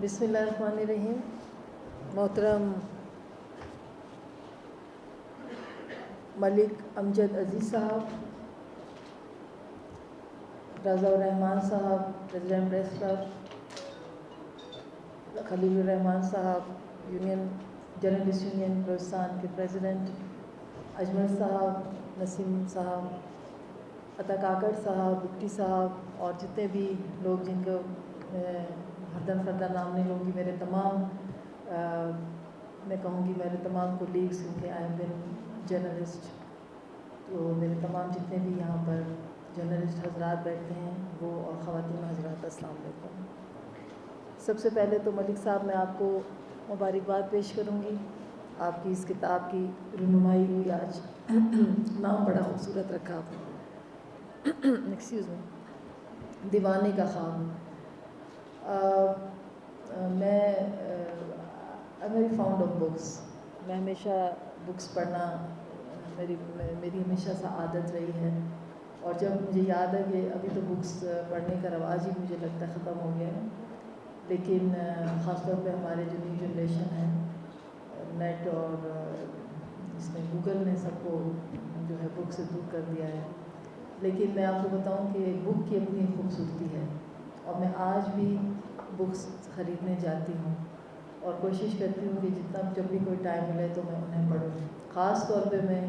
بسم اللہ الرحمن الرحیم. محترم ملک امجد عزیز صاحب، رضا الرحمان صاحب پریزیڈنٹ پریس کلب، خلیل الرحمان صاحب یونین جرنلسٹ یونین بلوچستان کے پریزیڈنٹ، اجمل صاحب، نسیم صاحب، عطا کاکڑ صاحب، بکٹی صاحب، اور جتنے بھی لوگ جن کو ہردن فردن نام نہیں لوں گی، میرے تمام میں کہوں گی میرے تمام کولیگس کیونکہ آئی ایم بن جرنلسٹ، تو میرے تمام جتنے بھی یہاں پر جرنلسٹ حضرات بیٹھتے ہیں وہ اور خواتین حضرات، السلام علیکم. سب سے پہلے تو ملک صاحب میں آپ کو مبارکباد پیش کروں گی. آپ کی اس کتاب کی رونمائی ہوئی آج. نام بڑا خوبصورت رکھا آپ نے، ایکسکیوز می، دیوانے کا خواب. میں ویری فاؤنڈ آف بکس. میں ہمیشہ بکس پڑھنا میری ہمیشہ سے عادت رہی ہے، اور جب مجھے یاد ہے کہ ابھی تو بکس پڑھنے کا رواج ہی مجھے لگتا ہے ختم ہو گیا ہے، لیکن خاص طور پہ ہمارے جو نیو جنریشن ہے، نیٹ اور اس میں گوگل نے سب کو جو ہے بک سے دور کر دیا ہے. لیکن میں آپ کو بتاؤں کہ بک کی اپنی خوبصورتی ہے، اور میں آج بھی بکس خریدنے جاتی ہوں اور کوشش کرتی ہوں کہ جتنا جب بھی کوئی ٹائم ملے تو میں انہیں پڑھوں. خاص طور پہ میں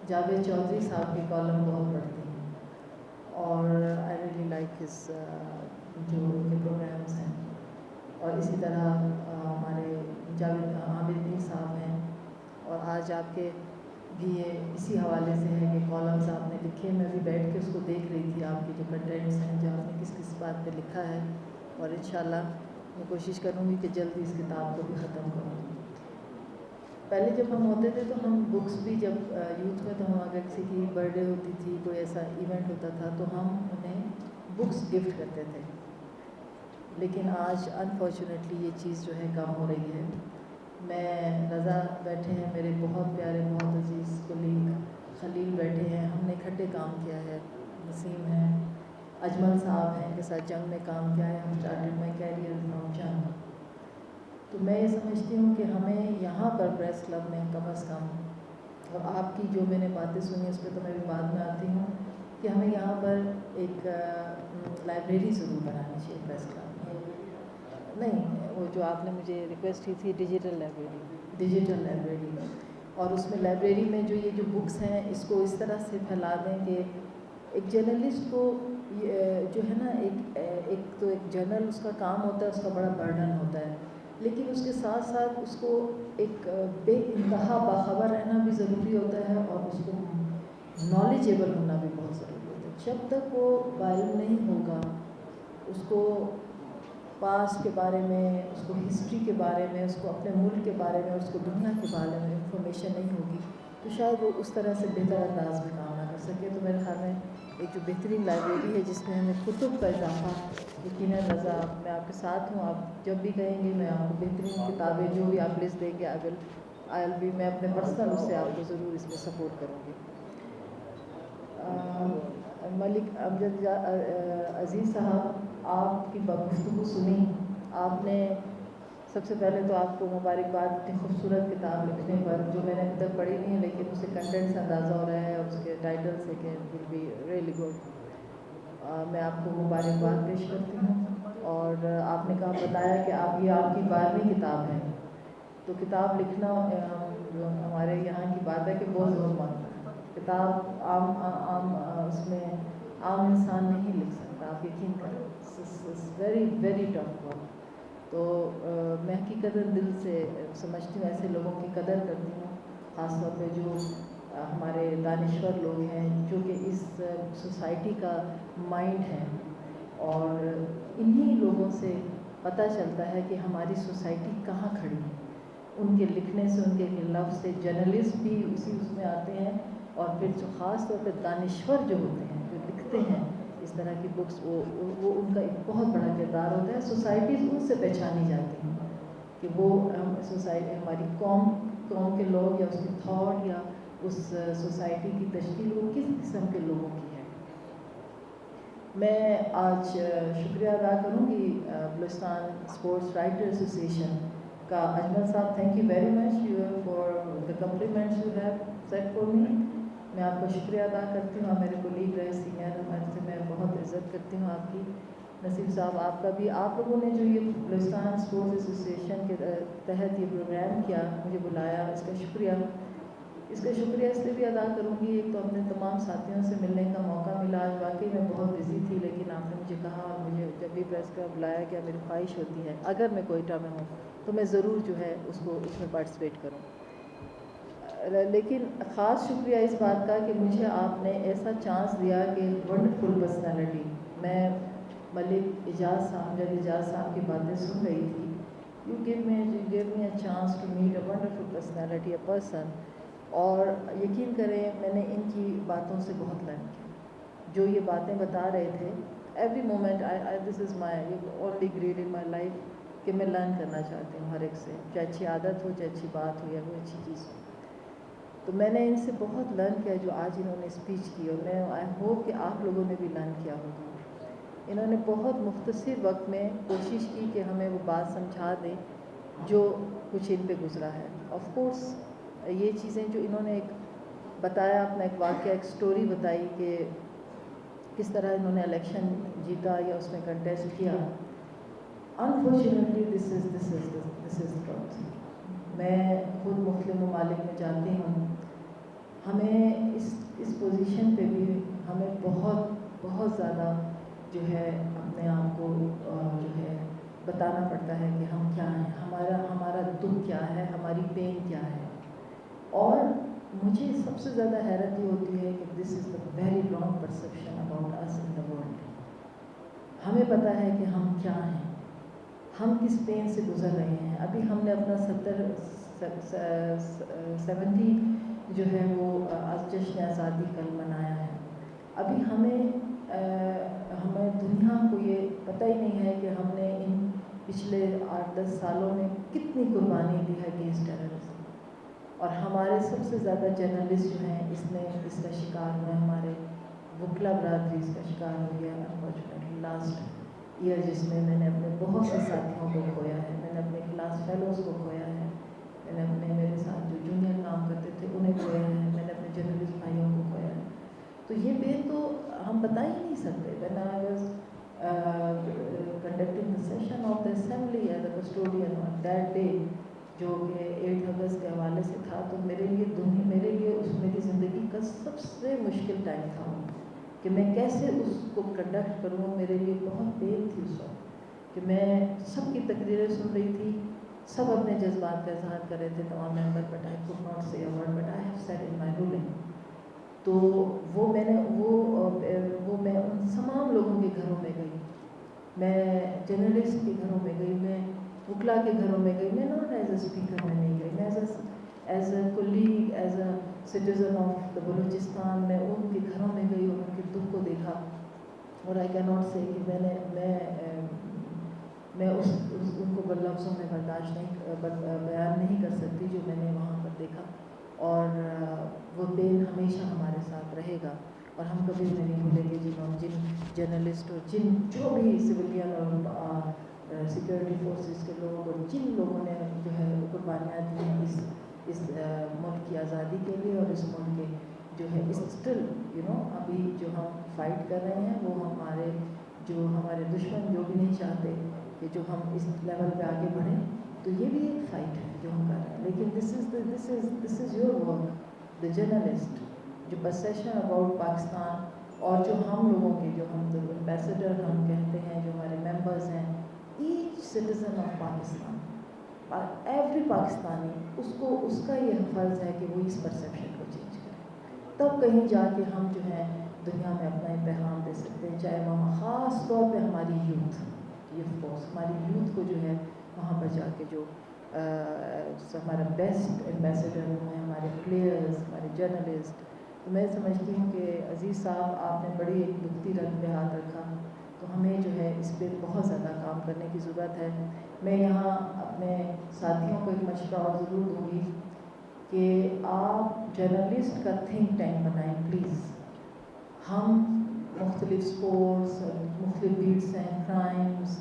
جاوید چودھری صاحب کے کالم بہت پڑھتی ہوں، اور آئی ریئلی لائک ہز جو ان کے پروگرامس ہیں. اور اسی طرح ہمارے جاوید عابد میر صاحب ہیں، اور آج آپ کے بھی یہ اسی حوالے سے ہے کہ کالمز آپ نے لکھے. میں بھی بیٹھ کے اس کو دیکھ رہی تھی، آپ کے جو کنٹینٹس ہیں، جو آپ نے کس کس بات پہ لکھا ہے، اور انشاءاللہ میں کوشش کروں گی کہ جلدی اس کتاب کو بھی ختم کروں. پہلے جب ہم ہوتے تھے تو ہم بکس بھی جب یوتھ میں، تو ہم اگر کسی کی برتھ ڈے ہوتی تھی، کوئی ایسا ایونٹ ہوتا تھا تو ہم انہیں بکس گفٹ کرتے تھے. لیکن آج انفارچونیٹلی یہ چیز جو ہے کم ہو رہی ہے. میں رضا بیٹھے ہیں، میرے بہت پیارے بہت عزیز کولیگ، خلیل بیٹھے ہیں، ہم نے اکٹھے کام کیا ہے، نسیم ہیں، اجمل صاحب ہیں کے ساتھ جنگ میں کام کیا ہے. ہم اسٹارٹڈ مائی کیریئر فرام جنگ. تو میں یہ سمجھتی ہوں کہ ہمیں یہاں پر پریس کلب میں کم از کم، اور آپ کی جو میں نے باتیں سنی اس پہ تو میں بھی بعد میں آتی ہوں، کہ ہمیں یہاں پر ایک لائبریری ضرور بنانی چاہیے پریس کلب میں. نہیں، وہ جو آپ نے مجھے ریکویسٹ کی تھی ڈیجیٹل لائبریری، اور اس میں لائبریری میں جو یہ جو بکس ہیں اس کو اس طرح سے پھیلا دیں کہ ایک جرنلسٹ کو جو ہے نا، ایک تو ایک جرنل اس کا کام ہوتا ہے، اس کا بڑا برڈن ہوتا ہے، لیکن اس کے ساتھ ساتھ اس کو ایک بے انتہا باخبر رہنا بھی ضروری ہوتا ہے، اور اس کو نالجیبل ہونا بھی بہت ضروری ہوتا ہے. جب تک وہ علم نہیں ہوگا، اس کو پاسٹ کے بارے میں، اس کو ہسٹری کے بارے میں، اس کو اپنے ملک کے بارے میں، اس کو دنیا کے بارے میں انفارمیشن نہیں ہوگی، تو شاید وہ اس طرح سے بہتر انداز میں کام نہ کر سکے. تو میرے خیال میں ایک جو بہترین لائبریری ہے جس میں ہمیں کتب کا اضافہ، یقیناً رضا میں آپ کے ساتھ ہوں، آپ جب بھی کہیں گے میں آپ کو بہترین کتابیں جو بھی آپ لسٹ دیں گے میں اپنے پرسنل اس سے آپ کو ضرور اس میں سپورٹ کروں گی. ملک امجد عزیز صاحب، آپ کی گفتگو سنی، آپ نے سب سے پہلے تو آپ کو مبارکباد اتنی خوبصورت کتاب لکھنے پر، جو میں نے ابھی تک پڑھی نہیں ہے لیکن اس سے کنٹینٹ سے اندازہ ہو رہا ہے، اور اس کے ٹائٹل سے کہ ول بی ریئلی گڈ. میں آپ کو مبارکباد پیش کرتی ہوں. اور آپ نے بتایا کہ یہ آپ کی 12ویں کتاب ہے، تو کتاب لکھنا جو ہمارے یہاں کی بات ہے کہ بہت زور مانگتا ہے. کتاب اس میں عام انسان نہیں لکھ سکتا، آپ یقین کریں، ویری ویری ٹف ورک. تو میں حقیقتاً دل سے سمجھتی ہوں، ایسے لوگوں کی قدر کرتی ہوں، خاص طور پہ جو ہمارے دانشور لوگ ہیں، جو کہ اس سوسائٹی کا مائنڈ ہے، اور انہی لوگوں سے پتہ چلتا ہے کہ ہماری سوسائٹی کہاں کھڑی ہے. ان کے لکھنے سے، ان کے لفظ سے جرنلسٹ بھی اسی اس میں آتے ہیں، اور پھر جو خاص طور پہ دانشور جو ہوتے ہیں، جو لکھتے ہیں اس طرح کی بکس، وہ ان کا ایک بہت بڑا کردار ہوتا ہے. سوسائٹیز ان سے پہچانی جاتی ہیں کہ وہ سوسائٹی، ہماری قوم کے لوگ، یا اس کی تھاٹ، یا اس سوسائٹی کی تشکیل وہ کس قسم کے لوگوں کی ہے. میں آج شکریہ ادا کروں گی بلوچستان اسپورٹس رائٹر ایسوسیشن کا. اجمل صاحب، thank you very much for the compliments you have set for me. میں آپ کا شکریہ ادا کرتی ہوں. آپ میرے کولیگ رہے، سینئر، ہمارے سے میں بہت عزت کرتی ہوں آپ کی. نصیب صاحب، آپ کا بھی، آپ لوگوں نے جو یہ بلوچستان اسپورٹس ایسوسیشن کے تحت یہ پروگرام کیا، مجھے بلایا، اس کا شکریہ. اس کا شکریہ اس لیے بھی ادا کروں گی، ایک تو اپنے تمام ساتھیوں سے ملنے کا موقع ملا. آج واقعی میں بہت بزی تھی، لیکن آپ نے مجھے کہا، اور مجھے جب بھی پریس کا بلایا گیا، میری خواہش ہوتی ہے اگر میں کوئٹہ میں ہوں تو میں ضرور جو ہے اس میں پارٹیسپیٹ کروں. لیکن خاص شکریہ اس بات کا کہ مجھے آپ نے ایسا چانس دیا کہ ونڈرفل پرسنالٹی. میں ملک اعجاز صاحب، جب اعجاز صاحب کی باتیں سن رہی تھی، you give me a chance to meet a wonderful personality, a person. اور یقین کریں، میں نے ان کی باتوں سے بہت لرن کیا. جو یہ باتیں بتا رہے تھے، every moment this is my only grade in my life کہ میں لرن کرنا چاہتی ہوں ہر ایک سے، چاہے اچھی عادت ہو، چاہے اچھی بات ہو، یا کوئی اچھی چیز ہو. تو میں نے ان سے بہت لرن کیا جو آج انہوں نے اسپیچ کی، اور میں آئی ہوپ کہ آپ لوگوں نے بھی لرن کیا ہوگا. انہوں نے بہت مختصر وقت میں کوشش کی کہ ہمیں وہ بات سمجھا دیں جو کچھ ان پہ گزرا ہے. آف کورس یہ چیزیں جو انہوں نے ایک بتایا، اپنا ایک واقعہ، ایک سٹوری بتائی کہ کس طرح انہوں نے الیکشن جیتا یا اس میں کنٹیسٹ کیا. Unfortunately this is truth. میں خود مختلف ممالک میں جاتی ہوں، ہمیں اس پوزیشن پہ بھی ہمیں بہت زیادہ جو ہے اپنے آپ کو جو ہے بتانا پڑتا ہے کہ ہم کیا ہیں، ہمارا دکھ کیا ہے، ہماری پین کیا ہے. اور مجھے سب سے زیادہ حیرت یہ ہوتی ہے کہ this is the very wrong perception about us in the world. ہمیں پتہ ہے کہ ہم کیا ہیں، ہم کس پین سے گزر رہے ہیں. ابھی ہم نے اپنا 70 جو ہے وہ جشن آزادی کل منایا ہے. ابھی ہمیں دنیا کو یہ پتہ ہی نہیں ہے کہ ہم نے ان پچھلے 8-10 سالوں میں کتنی قربانی دی ہے اگینسٹ ٹیررزم. اور ہمارے سب سے زیادہ جرنلسٹ جو ہیں اس کا شکار ہوئے. ہمارے وکلا برادری اس کا شکار ہو گیا انفارچونیٹلی لاسٹ ایئر، جس میں نے اپنے بہت سے ساتھیوں کو کھویا ہے. میں نے اپنے کلاس فیلوز کو کھویا ہے، میں نے اپنے میرے ساتھ جو جونیئر کام کرتے تھے انہیں کھویا ہے، میں نے اپنے جرنلسٹ بھائیوں کو کھویا ہے. تو یہ پین تو ہم بتا ہی نہیں سکتے. When I was conducting the session of the assembly as a custodian on that day، جو کہ 8 اگست کے حوالے سے تھا، تو میرے لیے اس میری زندگی کا سب سے مشکل ٹائم تھا کہ میں کیسے اس کو کنڈکٹ کروں. میرے لیے بہت پین تھی اس وقت کہ میں سب کی تقریریں سن رہی تھی، سب اپنے جذبات کا اظہار کر رہے تھے، تمام member, but I could not say a word, but I have said in my ruling. تو وہ میں ان تمام لوگوں کے گھروں میں گئی، میں جرنلسٹ کے گھروں میں گئی، میں وکلا کے گھروں میں گئی. میں ناٹ ایز اے اسپیکر میں نہیں گئی، میں as a colleague, as a citizen of the Balochistan میں ان کے گھروں میں گئی اور ان کے دکھ کو دیکھا. اور آئی کین ناٹ سے کہ میں ان کو لفظوں میں برداشت نہیں بیان نہیں کر سکتی جو میں نے وہاں پر دیکھا. اور وہ پین ہمیشہ ہمارے ساتھ رہے گا، اور ہم کبھی بھی نہیں بھولیں گے جن جرنلسٹ اور جو بھی سویلین اور سیکورٹی فورسز کے لوگ اور جن لوگوں نے جو ہے قربانیاں دی ہیں اس ملک کی آزادی کے لیے، اور اس ملک کے جو ہے اسٹل ابھی جو ہم فائٹ کر رہے ہیں، وہ ہمارے دشمن جو بھی نہیں چاہتے کہ جو ہم اس لیول پہ آگے بڑھیں. تو یہ بھی ایک فائٹ ہے جو ہم کر رہے ہیں. لیکن this is your work, the journalist, جو پرسیپشن اباؤٹ پاکستان، اور جو ہم لوگوں کے جو ہم ایمبیسڈر ہم کہتے ہیں، جو ہمارے ممبرز ہیں، each citizen of Pakistan, every Pakistani, اس کا یہ فرض ہے کہ وہ اس پرسیپشن کو چینج کرے. تب کہیں جا کے ہم جو ہے دنیا میں اپنا پیغام دے سکتے ہیں. چاہے وہاں خاص طور پہ ہماری یوتھ ہماری یوتھ کو جو ہے وہاں پر جا کے جو ہمارا بیسٹ ایمبیسڈر ہیں، ہمارے پلیئرز، ہمارے جرنلسٹ. تو میں سمجھتی ہوں کہ عزیز صاحب، آپ نے بڑی ایک دکھتی رنگ پہ ہاتھ رکھا. تو ہمیں جو ہے اس پہ بہت زیادہ کام کرنے کی ضرورت ہے. میں یہاں اپنے ساتھیوں کو ایک مشورہ اور ضرور دوں گی کہ آپ جرنلسٹ کا تھنک ٹینک بنائیں پلیز. ہم مختلف اسپورٹس، مختلف بیٹس ہیں، کرائمس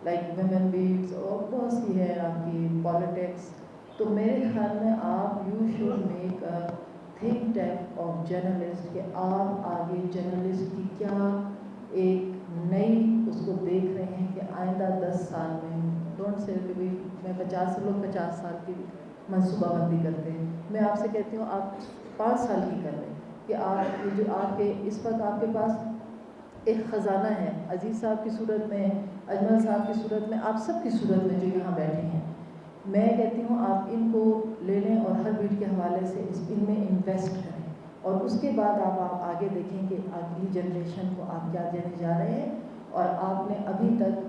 لائک ویمن بیٹس اور بہت سی ہے آپ کی پالیٹکس. تو میرے خیال میں آپ you should make a think tank of journalist کہ آپ آگے جرنلسٹ کی کیا ایک نئی اس کو دیکھ رہے ہیں کہ آئندہ 10 سال میں ڈونٹ سے کہ بھائی میں 50 سال کی منصوبہ بندی کرتے ہیں. میں آپ سے کہتی ہوں آپ 5 سال کی کر لیں کہ آپ یہ جو آپ کے اس وقت آپ کے پاس ایک خزانہ ہے عزیز صاحب کی صورت میں، اجمل صاحب کی صورت میں، آپ سب کی صورت میں جو یہاں بیٹھے ہیں. میں کہتی ہوں آپ ان کو لے لیں اور ہر بیٹ کے حوالے سے ان میں انویسٹ کریں اور اس کے بعد آپ آگے دیکھیں کہ اگلی جنریشن کو آپ کیا دینے جا رہے ہیں اور آپ نے ابھی تک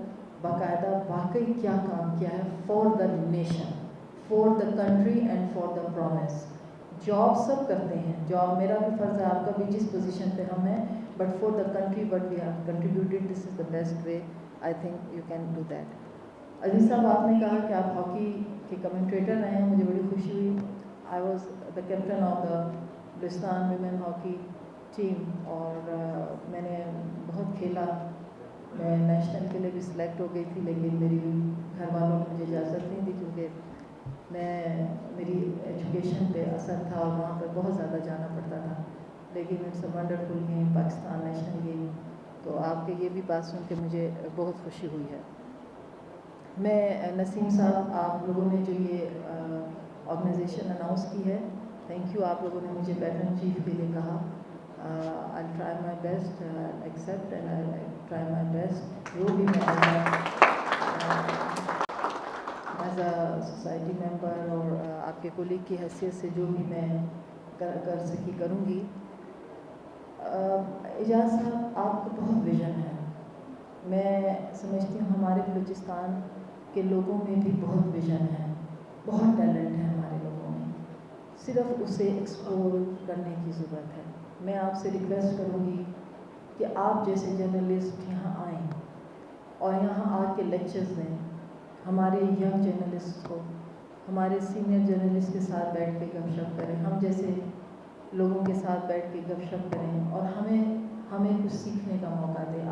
باقاعدہ واقعی کیا کام کیا ہے for the nation, for the country and for the promise. Job سب کرتے ہیں، جاب میرا بھی فرض ہے، آپ کا بھی جس پوزیشن پہ ہم ہیں، but for the country what we have contributed this is the best way. I think you can do that. عزیز صاحب آپ نے کہا کہ آپ ہاکی کے کمنٹریٹر رہے ہیں، مجھے بڑی خوشی ہوئی. I was the captain of the Balochistan women hockey team اور میں نے بہت کھیلا. میں نیشنل کے لیے بھی سلیکٹ ہو گئی تھی لیکن میری گھر والوں نے مجھے اجازت نہیں دی کیونکہ میری ایجوکیشن پہ اثر تھا اور وہاں پہ بہت زیادہ جانا پڑتا تھا. لیکن it's a wonderful game, Pakistan national game. تو آپ کے یہ بھی بات سن کے مجھے بہت خوشی ہوئی ہے. میں نسیم صاحب آپ لوگوں نے جو یہ آرگنائزیشن اناؤنس کی ہے، تھینک یو. آپ لوگوں نے مجھے پیٹرن چیف کے لیے کہا. I'll try my best, accept and I'll try my best. جو بھی میں ایز اے سوسائٹی ممبر اور آپ کے کولیگ کی حیثیت سے جو بھی میں کر سکی کروں گی. اعجاز صاحب آپ کا بہت ویژن ہے. میں سمجھتی ہوں ہمارے بلوچستان کے لوگوں میں بھی بہت ویژن ہے، بہت ٹیلنٹ ہے ہمارے لوگوں میں، صرف اسے ایکسپلور کرنے کی ضرورت ہے. میں آپ سے ریکویسٹ کروں گی کہ آپ جیسے جرنلسٹ یہاں آئیں اور یہاں آ کے لیکچرز دیں ہمارے ینگ جرنلسٹ کو، ہمارے سینئر جرنلسٹ کے ساتھ بیٹھ کے گپ شپ کریں، ہم جیسے لوگوں کے ساتھ بیٹھ کے گپ شپ کریں اور ہمیں کچھ سیکھنے کا موقع دیں.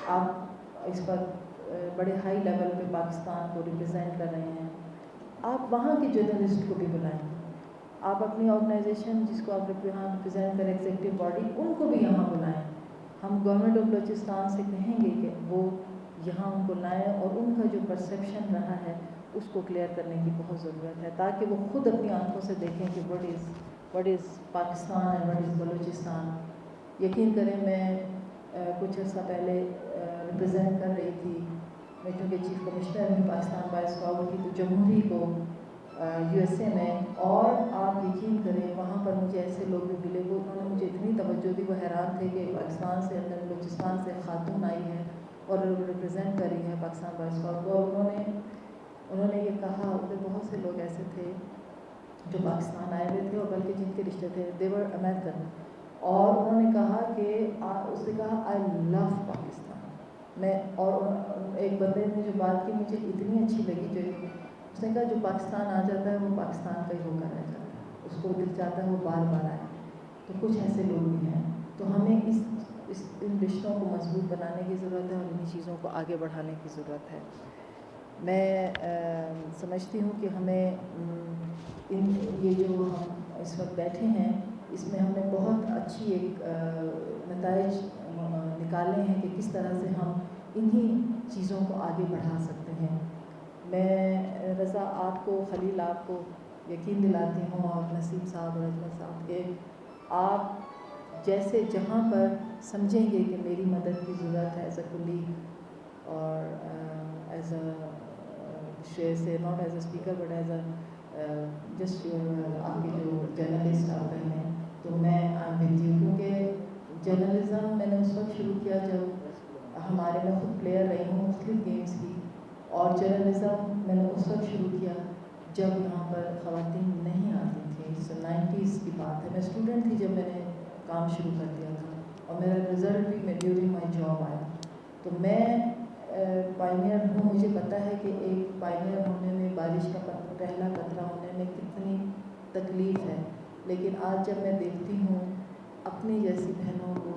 آپ اس وقت بڑے ہائی لیول پہ پاکستان کو ریپرزینٹ کر رہے ہیں. آپ وہاں کے جرنلسٹ کو بھی بلائیں. آپ اپنی آرگنائزیشن جس کو آپ یہاں ریپرزینٹ کریں، ایگزیکٹو باڈی، ان کو بھی یہاں بلائیں. ہم گورنمنٹ آف بلوچستان سے کہیں گے کہ وہ یہاں ان کو لائیں اور ان کا جو پرسیپشن رہا ہے اس کو کلیئر کرنے کی بہت ضرورت ہے تاکہ وہ خود اپنی آنکھوں سے دیکھیں کہ what is Pakistan and what is Balochistan. یقین کریں میں کچھ عرصہ پہلے ریپرزینٹ کر رہی تھی، میں چونکہ چیف کمشنر ہوں پاکستان بائے اسکاؤٹ کی، تو جمہوری کو یو ایس اے میں، اور آپ یقین کریں وہاں پر مجھے ایسے لوگ بھی ملے، وہ انہوں نے مجھے اتنی توجہ دی، وہ حیران تھے کہ پاکستان سے اندر بلوچستان سے خاتون آئی ہے اور ریپرزینٹ کر رہی ہے پاکستان بائے اسکاؤٹ کو. اور انہوں نے یہ کہا کہ بہت سے لوگ ایسے تھے جو پاکستان آئے ہوئے تھے اور بلکہ جن کے رشتے تھے دے ور امیرکن، اور انہوں نے کہا کہ اس نے کہا آئی لو پاکستان. اور ایک بندے نے جو بات کی مجھے اتنی اچھی لگی، جو اس نے کہا جو پاکستان آ جاتا ہے وہ پاکستان کا ہی ہو کر رہ جاتا ہے، اس کو دل چاہتا ہے وہ بار بار آئے. تو کچھ ایسے لوگ بھی ہیں. تو ہمیں ان رشتوں کو مضبوط بنانے کی ضرورت ہے اور انہیں چیزوں کو آگے بڑھانے کی ضرورت ہے. میں سمجھتی ہوں کہ ہمیں یہ جو ہم اس وقت بیٹھے ہیں اس میں ہم نے بہت اچھی ایک نتائج نکالے ہیں کہ کس طرح سے ہم انہی چیزوں کو آگے بڑھا سکتے ہیں. میں رضا آپ کو، خلیل آپ کو یقین دلاتی ہوں اور نسیم صاحب اور اجمل صاحب کے، آپ جیسے جہاں پر سمجھیں گے کہ میری مدد کی ضرورت ہے ایز اے کولیگ اور ایز اے سے not as a speaker but as a just آپ کے جو جرنلسٹ آپ رہے ہیں، تو میں آپ دیتی ہوں کیونکہ جرنلزم میں نے اس وقت شروع کیا جب ہمارے میں خود پلیئر رہی ہوں مختلف گیمز کی، اور جرنلزم میں نے اس وقت شروع کیا جب یہاں پر خواتین نہیں آتی تھیں. 90s کی بات ہے، میں اسٹوڈنٹ تھی جب میں نے کام شروع کر دیا تھا اور میرا رزلٹ بھی ڈیورنگ مائی جاب آیا. تو میں پائنیئر ہوں، مجھے پتہ ہے کہ ایک پائنیئر ہونے میں، بارش کا پہلا قطرہ ہونے میں کتنی تکلیف ہے. لیکن آج جب میں دیکھتی ہوں اپنی جیسی بہنوں کو،